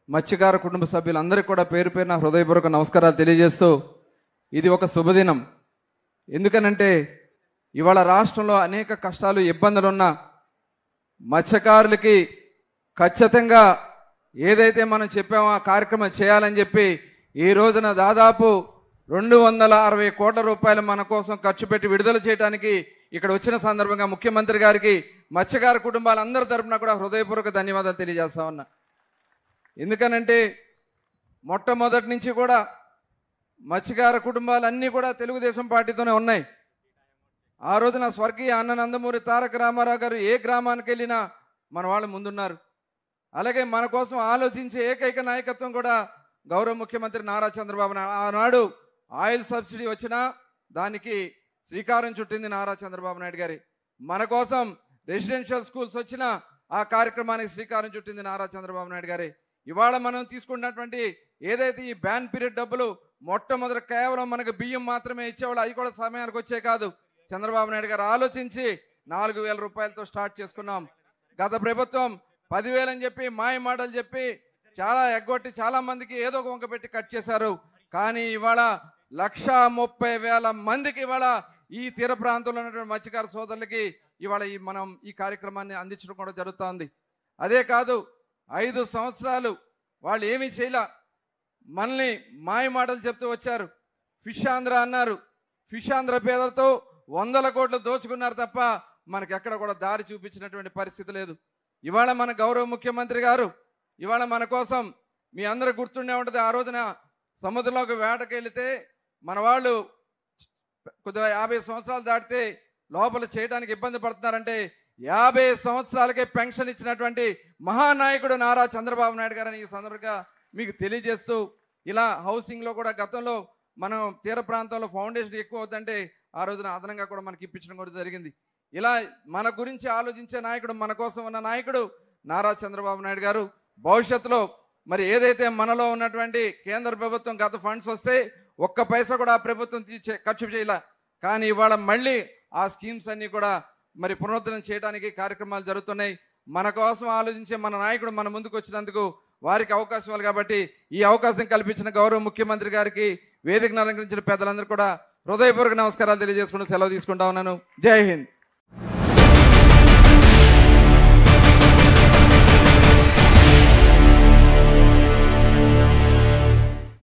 మత్స్యకార కుటుంబ సభ్యులందరికీ కూడా పేరు పేరున హృదయపూర్వక నమస్కారాలు తెలియజేస్తూ ఇది ఒక శుభదినం. ఎందుకనంటే ఇవాళ రాష్ట్రంలో అనేక కష్టాలు ఇబ్బందులు ఉన్న మత్స్యకారులకి ఖచ్చితంగా ఏదైతే మనం చెప్పామో ఆ కార్యక్రమం చేయాలని చెప్పి ఈ రోజున దాదాపు 260 కోట్ల రూపాయలు మన కోసం ఖర్చు పెట్టి విడుదల చేయడానికి ఇక్కడ వచ్చిన సందర్భంగా ముఖ్యమంత్రి గారికి మత్స్యకార కుటుంబాలందరి తరపున కూడా హృదయపూర్వక ధన్యవాదాలు తెలియజేస్తా ఉన్నా. ఎందుకనంటే మొట్టమొదటి నుంచి కూడా మత్స్యకార కుటుంబాలన్నీ కూడా తెలుగుదేశం పార్టీతోనే ఉన్నాయి. ఆ రోజున స్వర్గీయ అన్న నందమూరి తారక రామారావు గారు ఏ గ్రామానికి వెళ్ళినా మన వాళ్ళు ముందున్నారు. అలాగే మన కోసం ఆలోచించే ఏకైక నాయకత్వం కూడా గౌరవ ముఖ్యమంత్రి నారా చంద్రబాబు నాయుడు. ఆనాడు ఆయిల్ సబ్సిడీ వచ్చినా దానికి శ్రీకారం చుట్టింది నారా చంద్రబాబు నాయుడు గారి. మన కోసం రెసిడెన్షియల్ స్కూల్స్ వచ్చినా ఆ కార్యక్రమానికి శ్రీకారం చుట్టింది నారా చంద్రబాబు నాయుడు గారి. ఇవాళ మనం తీసుకున్నటువంటి ఏదైతే ఈ బ్యాన్ పీరియడ్ డబ్బులు మొట్టమొదటి కేవలం మనకు బియ్యం మాత్రమే ఇచ్చేవాళ్ళు, అవి కూడా సమయానికి వచ్చే కాదు. చంద్రబాబు నాయుడు గారు ఆలోచించి 4,000 రూపాయలతో స్టార్ట్ చేసుకున్నాం. గత ప్రభుత్వం 10,000 అని చెప్పి మాయ మాటలు చెప్పి చాలా ఎగ్గొట్టి చాలా మందికి ఏదో ఒక వంక పెట్టి కట్ చేశారు. కానీ ఇవాళ 130,000 మందికి ఇవాళ ఈ తీర ప్రాంతంలో ఉన్నటువంటి మత్స్యకార సోదరులకి ఇవాళ మనం ఈ కార్యక్రమాన్ని అందించడం కూడా జరుగుతోంది. అదే కాదు, 5 సంవత్సరాలు వాళ్ళు ఏమీ చేయలే, మనల్ని మాయ మాటలు చెప్తూ వచ్చారు. ఫిష్ ఆంధ్ర అన్నారు. ఫిష్ ఆంధ్ర పేదలతో 100 కోట్లు దోచుకున్నారు తప్ప మనకి ఎక్కడ కూడా దారి చూపించినటువంటి పరిస్థితి లేదు. ఇవాళ మన గౌరవ ముఖ్యమంత్రి గారు ఇవాళ మన కోసం మీ అందరూ గుర్తుండే ఉంటుంది, ఆ రోజున సముద్రంలోకి వేటకి వెళితే మన వాళ్ళు కొద్దిగా 50 సంవత్సరాలు దాటితే లోపల చేయడానికి ఇబ్బంది పడుతున్నారంటే 50 సంవత్సరాలకే పెన్షన్ ఇచ్చినటువంటి మహానాయకుడు నారా చంద్రబాబు నాయుడు గారని ఈ సందర్భంగా మీకు తెలియజేస్తూ, ఇలా హౌసింగ్లో కూడా గతంలో మనం తీర ప్రాంతంలో ఫౌండేషన్ ఎక్కువ అవుతుందంటే ఆ రోజున అదనంగా కూడా మనకి ఇప్పించడం కూడా జరిగింది. ఇలా మన గురించి ఆలోచించే నాయకుడు, మన కోసం ఉన్న నాయకుడు నారా చంద్రబాబు నాయుడు గారు. భవిష్యత్తులో మరి ఏదైతే మనలో ఉన్నటువంటి కేంద్ర ప్రభుత్వం గత ఫండ్స్ వస్తే ఒక్క పైసా కూడా ఆ ప్రభుత్వం ఖర్చు చేయలే. కానీ ఇవాళ మళ్ళీ ఆ స్కీమ్స్ అన్నీ కూడా మరి పునరుద్ధరణ చేయడానికి కార్యక్రమాలు జరుగుతున్నాయి. మన కోసం ఆలోచించే మన నాయకుడు మన ముందుకు వచ్చినందుకు వారికి అవకాశం ఇవ్వాలి. కాబట్టి ఈ అవకాశం కల్పించిన గౌరవ ముఖ్యమంత్రి గారికి, వేదికను అలంకరించిన పెద్దలందరూ కూడా హృదయపూర్వక నమస్కారాలు తెలియజేసుకుంటూ సెలవు తీసుకుంటా ఉన్నాను. జై హింద్.